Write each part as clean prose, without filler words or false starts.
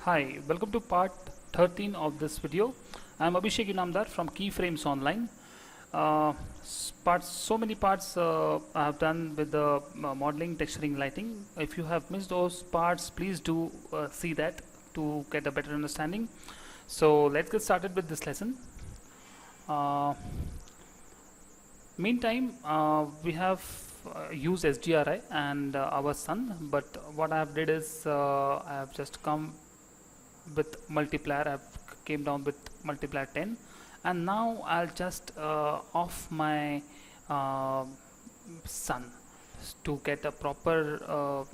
Hi, welcome to part 13 of this video. I'm Abhishek Inamdar from Keyframes Online. So many parts I have done with the modeling, texturing, lighting. If you have missed those parts, please do see that to get a better understanding. So let's get started with this lesson. Meantime, we have used SGRI and our sun, but what I have did is I have just come with multiplier. I've came down with multiplier 10, and now I'll just off my uh, sun to get a proper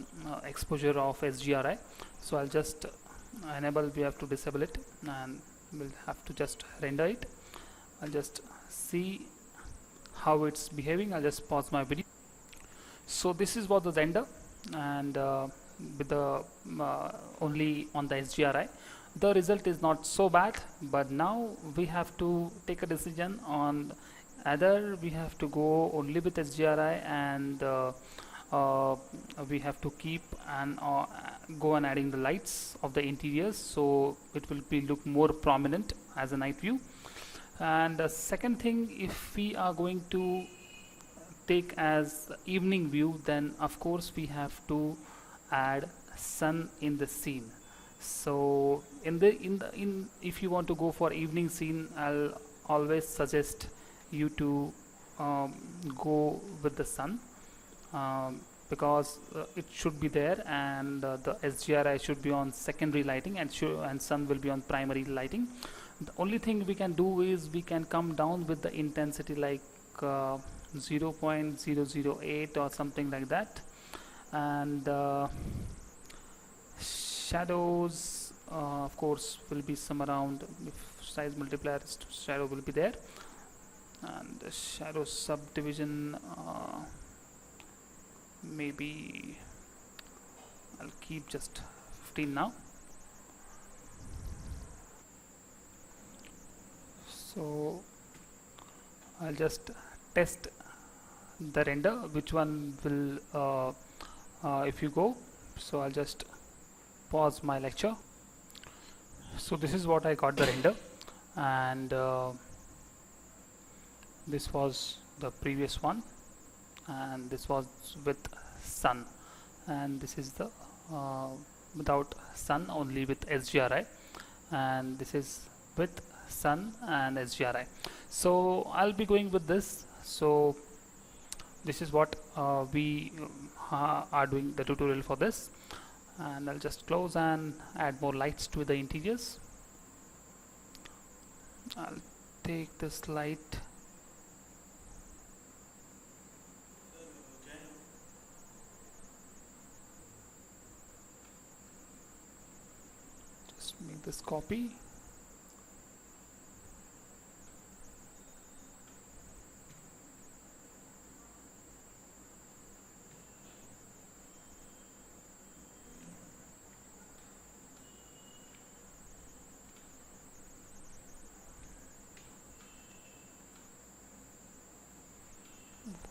exposure of SGRI. So I'll just enable, we have to disable it, and we'll have to just render it. I'll just see how it's behaving. I'll just pause my video. So this is what the render, and with the only on the SGRI, the result is not so bad. But now we have to take a decision on either we have to go only with SGRI and we have to keep and go on adding the lights of the interiors, so it will be look more prominent as a night view. And the second thing, if we are going to take as evening view, then of course we have to add sun in the scene. So if you want to go for evening scene, I'll always suggest you to go with the sun, because it should be there, and the SGRI should be on secondary lighting, and sun will be on primary lighting. The only thing we can do is we can come down with the intensity like 0.008 or something like that, and shadows of course will be some around, if size multiplier, shadow will be there, and the shadow subdivision maybe I'll keep just 15 now. So I'll just test the render, which one will if you go. So I'll just pause my lecture. So this is what I got the render, and this was the previous one, and this was with sun, and this is the without sun, only with SGRI, and this is with sun and SGRI. So I'll be going with this. So this is what we are doing the tutorial for this, and I'll just close and add more lights to the interiors. I'll take this light, just make this copy.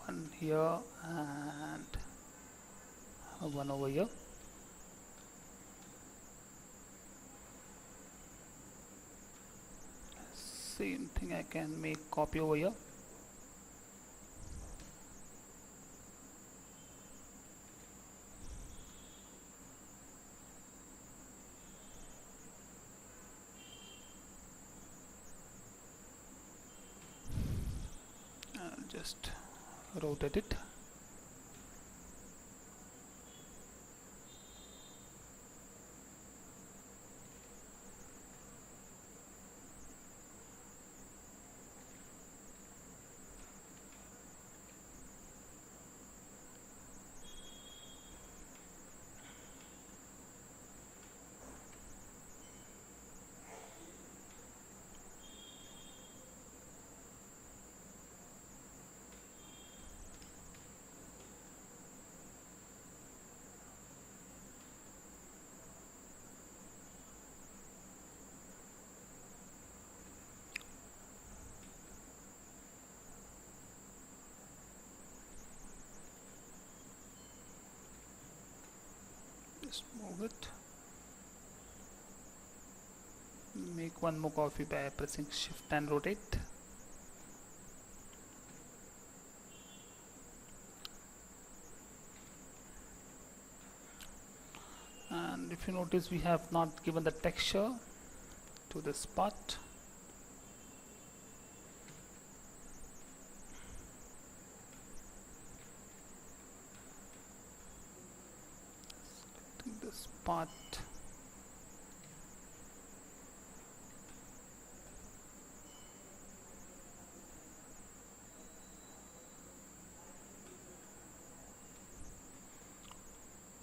One here and one over here. Same thing, I can make copy over here. I'll just rotate it. Just move it. Make one more copy by pressing shift and rotate. And if you notice, we have not given the texture to this part. Selecting this part.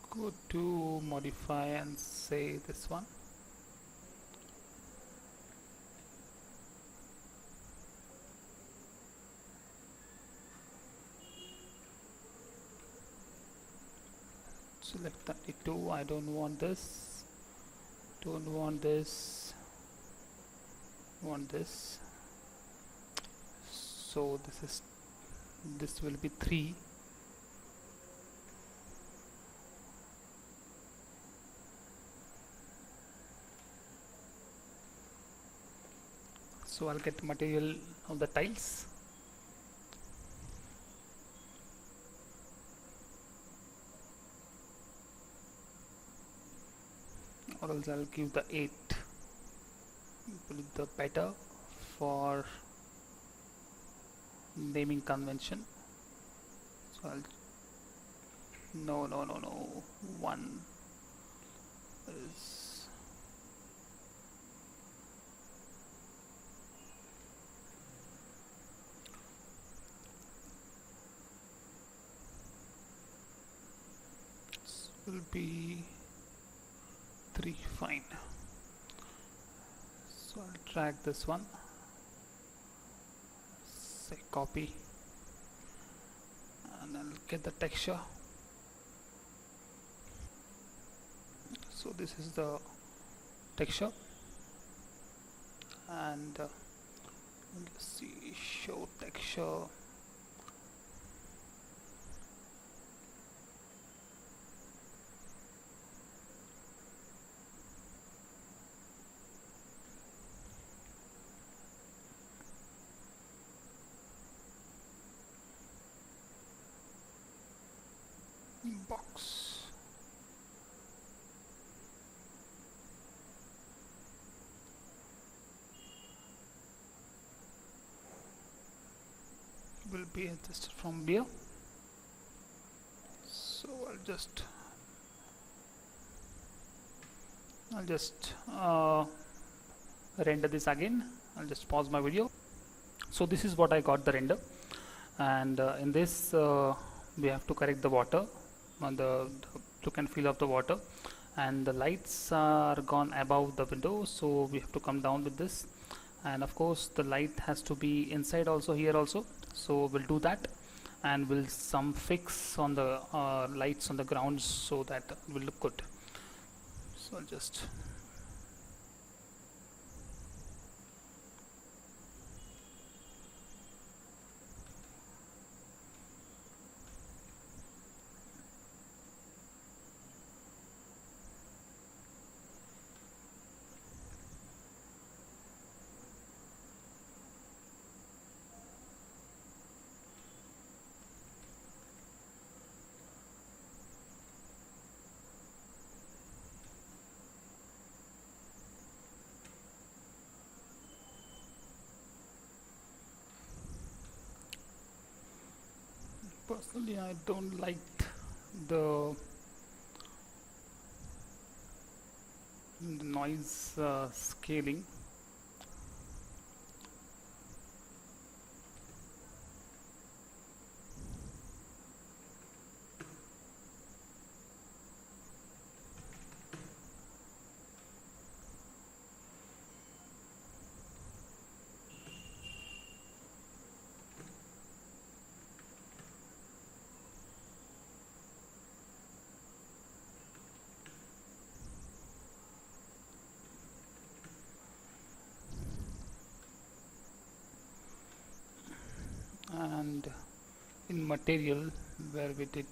Go to modify and say this one. Select 32. I don't want this. Don't want this. Want this. So this will be 3. So I'll get material of the tiles. Or else I'll give the 8. Will be the better for naming convention. So I'll no 1 is will be 3. Fine. So I'll drag this one, say copy, and I'll get the texture. So this is the texture, and let's see, show texture. Box. Will be adjusted from here. So I'll just render this again. I'll just pause my video. So this is what I got the render, and in this we have to correct the water, the look and feel of the water, and the lights are gone above the window, so we have to come down with this, and of course the light has to be inside also, here also, so we'll do that, and we'll some fix on the lights on the ground so that will look good. So I'll just personally I don't like the noise scaling. And in material where we did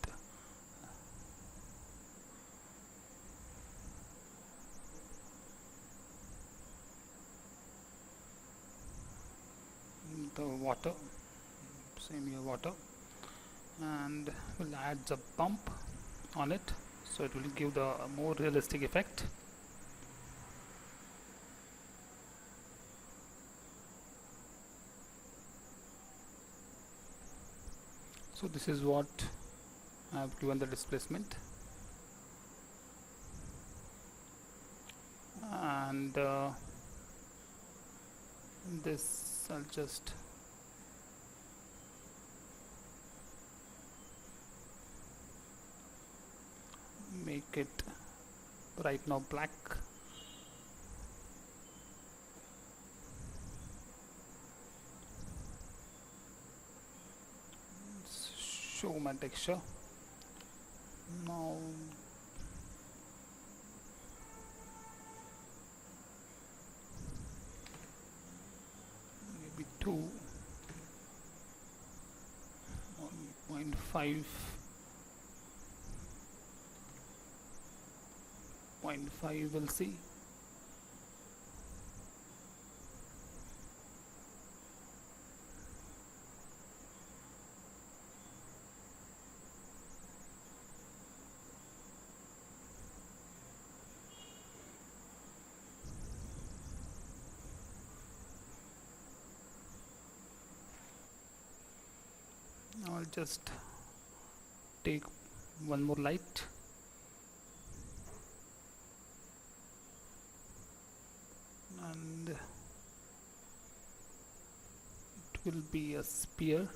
water, same here water, and we'll add the bump on it so it will give the more realistic effect. So this is what I have given the displacement, and this I'll just make it right now black. Show my texture now. Maybe 1.5 we'll see. I'll just take one more light, and it will be a spear.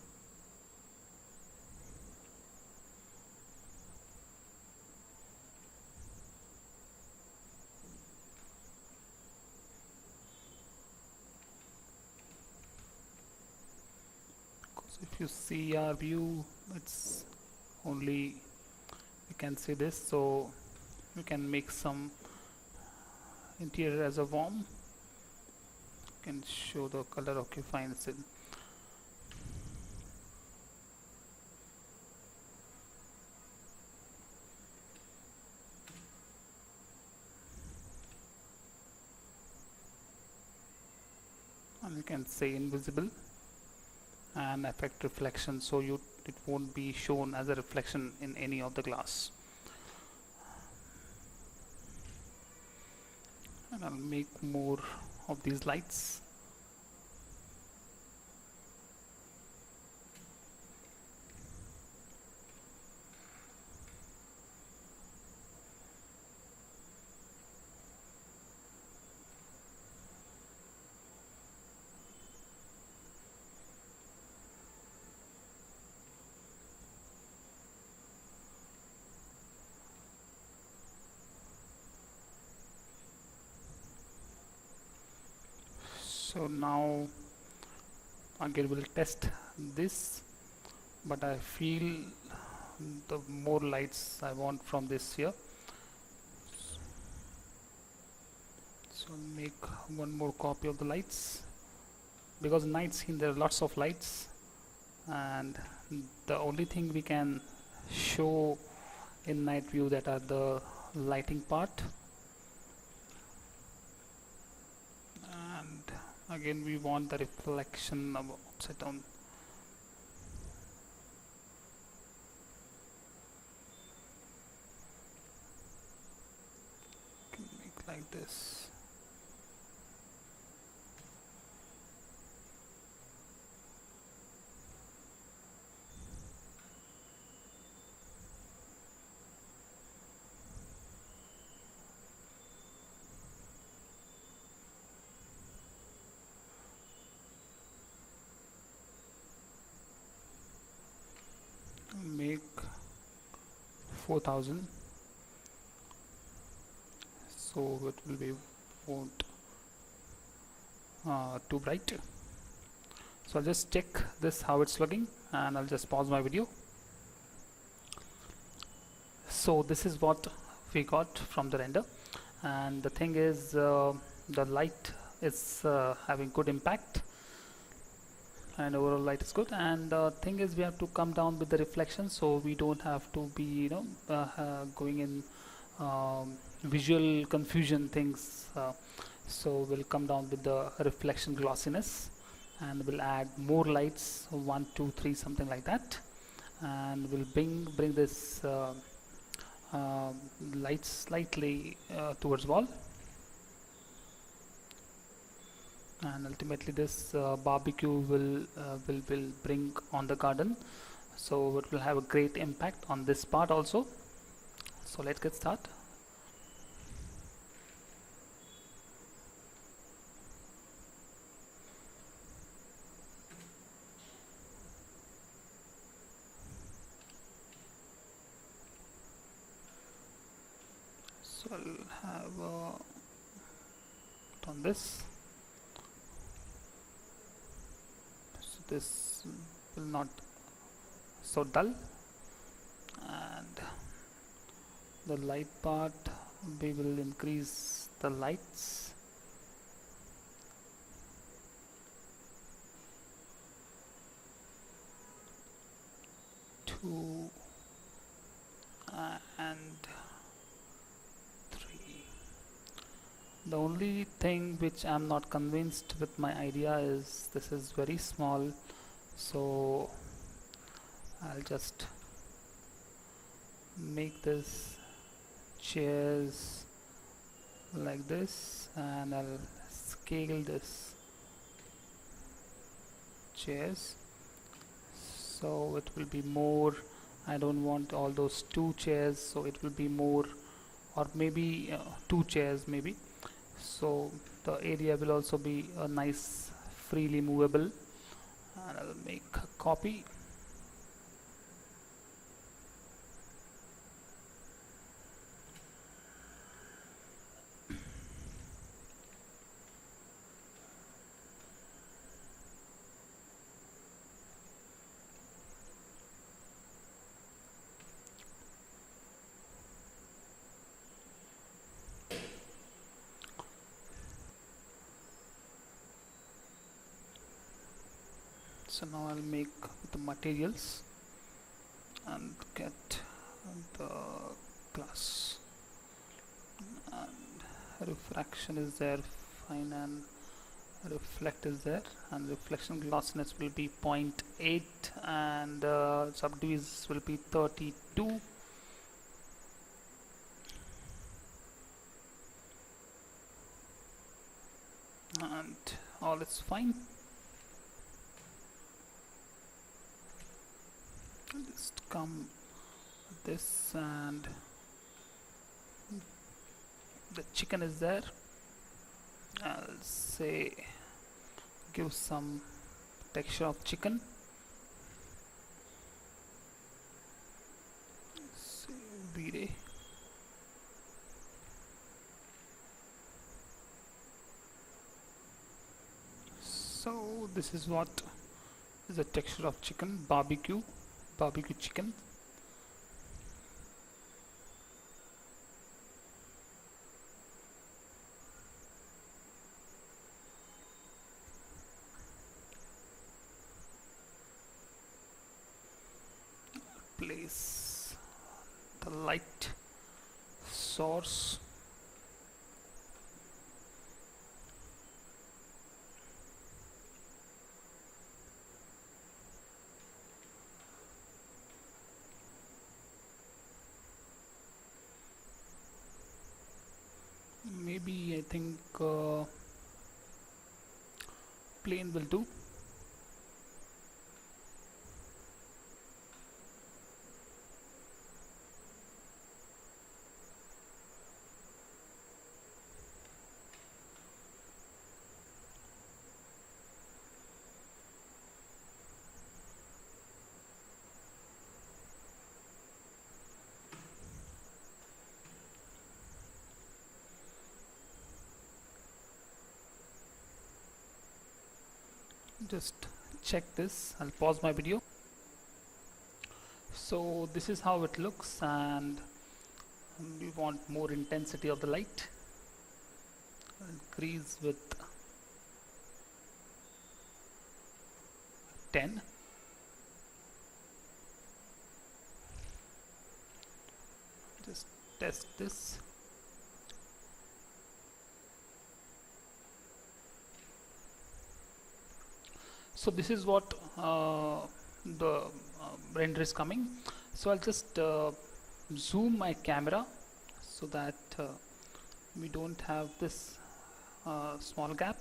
If you see our view, it's only you can see this, so you can make some interior as a worm. You can show the color. Okay, fine. And you can say invisible and affect reflection, so it won't be shown as a reflection in any of the glass. And I'll make more of these lights. So now again we'll test this, but I feel the more lights I want from this here. So make one more copy of the lights, because night scene there are lots of lights, and the only thing we can show in night view that are the lighting part. Again we want the reflection upside down. Can make like this. Make 4000, so it will be won't too bright. So I'll just check this how it's looking, and I'll just pause my video. So this is what we got from the render, and the thing is the light is having good impact, and overall light is good. And the thing is we have to come down with the reflection, so we don't have to be going in visual confusion things, so we'll come down with the reflection glossiness, and we'll add more lights, 1 2 3 something like that, and we'll bring this uh, light slightly towards wall, and ultimately this barbecue will bring on the garden, so it will have a great impact on this part also. So let's get started. So I'll have on this, so this will not so dull, and the light part we will increase the lights to and 3. The only thing which I'm not convinced with my idea is this is very small, so I'll just make this chairs like this, and I'll scale this chairs so it will be more. I don't want all those 2 chairs, so it will be more, or maybe 2 chairs maybe, so the area will also be a nice freely movable, and I'll make a copy. So now I'll make the materials and get the glass, and refraction is there, fine, and reflect is there, and reflection glossiness will be 0.8, and subdivisions will be 32, and all is fine. Just come with this, and the chicken is there. I'll say give some texture of chicken. Say Vray. So this is what is the texture of chicken, barbecue chicken. Place the light source, maybe I think plain will do. Just check this. I'll pause my video. So this is how it looks, and we want more intensity of the light. Increase with 10. Just test this. So this is what the render is coming. So I'll just zoom my camera so that we don't have this small gap.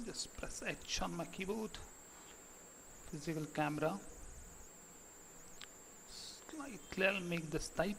Just press H on my keyboard. Physical camera. Slightly I'll make this tight.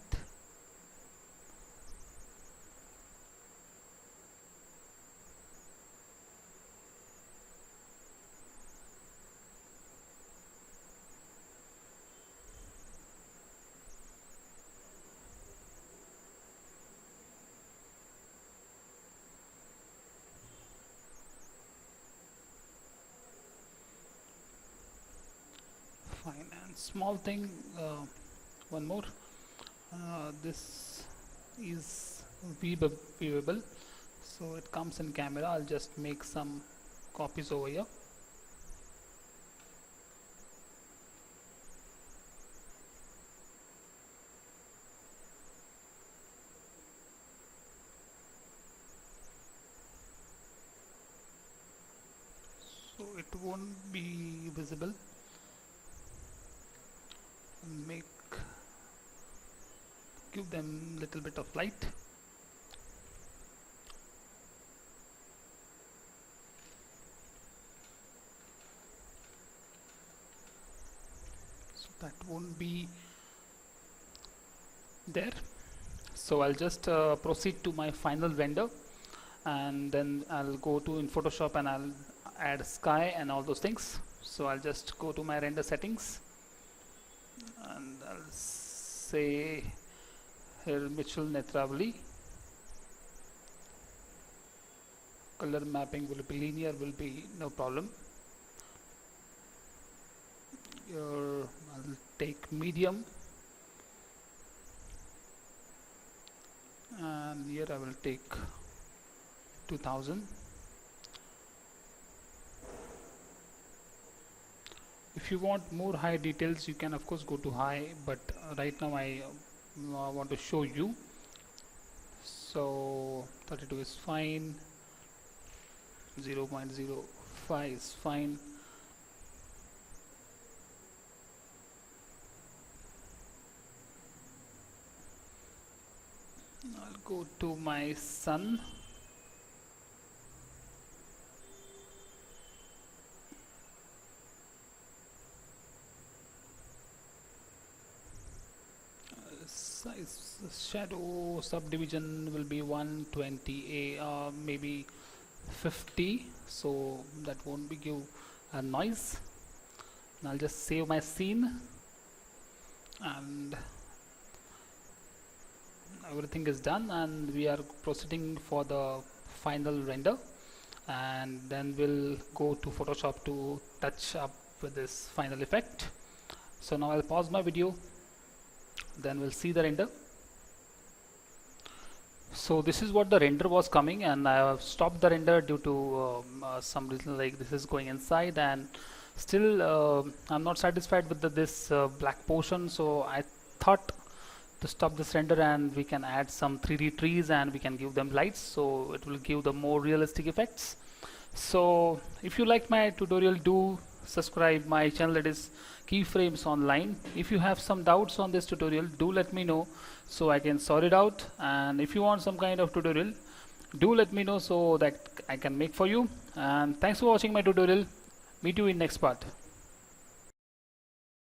Fine. And small thing, one more, this is viewable, so it comes in camera. I'll just make some copies over here. So it won't be visible. Give them little bit of light. So that won't be there. So I'll just proceed to my final render, and then I'll go to in Photoshop and I'll add sky and all those things. So I'll just go to my render settings and I'll say here Mitchell Netravali. Color mapping will be linear, will be no problem. Here I'll take medium, and here I will take 2000. If you want more high details, you can of course go to high, but right now I want to show you. So 32 is fine, 0.05 is fine. I'll go to my sun. Size shadow subdivision will be 120, maybe 50, so that won't be give a noise. And I'll just save my scene, and everything is done, and we are proceeding for the final render, and then we'll go to Photoshop to touch up with this final effect. So now I'll pause my video, then we'll see the render. So this is what the render was coming, and I have stopped the render due to some reason, like this is going inside, and still I'm not satisfied with this black portion, so I thought to stop this render and we can add some 3D trees and we can give them lights, so it will give the more realistic effects. So if you like my tutorial, do subscribe my channel, that is Keyframes Online. If you have some doubts on this tutorial, do let me know so I can sort it out, and if you want some kind of tutorial, do let me know so that I can make for you. And thanks for watching my tutorial. Meet you in next part.